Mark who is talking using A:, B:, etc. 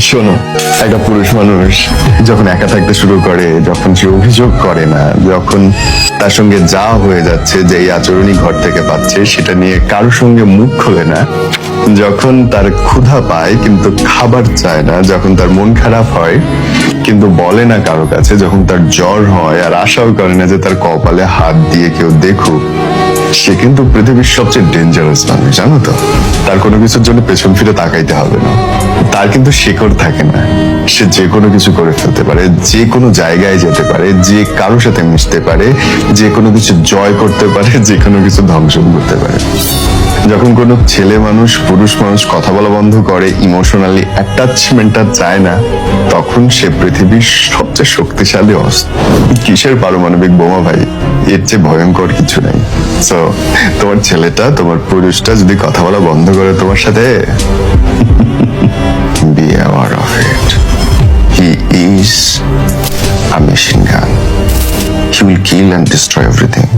A: শোনো, একটা পুরুষ মানুষ যখন একা থাকতে শুরু করে, যখন সে অভিযোগ করে না, যখন তার সঙ্গে যা হয়ে যাচ্ছে, যে এই আচরণই ঘর থেকে পাচ্ছে সেটা নিয়ে কারোর সঙ্গে মুখ খোলে না, যখন তার ক্ষুধা পায় কিন্তু খাবার চায় না, যখন তার মন খারাপ হয় কিন্তু বলে না কারো কাছে, যখন তার জ্বর হয় আর আশাও করে না যে তার কপালে হাত দিয়ে কেউ দেখুক, সে কিন্তু পৃথিবীর সবচেয়ে ডেঞ্জারাস মানুষ, জানো তো? তার কোনো কিছুর জন্য পেছন ফিরে তাকাইতে হবে না। তার কিন্তু শিকড় থাকে না। সে যে কোনো কিছু করে ফেলতে পারে, যে কোনো জায়গায় যেতে পারে, যে কারোর সাথে মিশতে পারে, যে কোনো কিছু জয় করতে পারে, যে কোনো কিছু ধ্বংস করতে পারে। যখন কোনো ছেলে মানুষ, পুরুষ মানুষ কথা বলা বন্ধ করে, ইমোশনালি অ্যাটাচমেন্টটা চায় না, তখন সে পৃথিবীর সবচেয়ে শক্তিশালী অস্ত্র। কিসের পারমাণবিক বোমা ভাই, এর চেয়ে ভয়ঙ্কর কিছু নাই। সো তোমার ছেলেটা, তোমার পুরুষটা যদি কথা বলা বন্ধ করে তোমার সাথে, be aware of it. He is a machine gun. He will kill and destroy everything.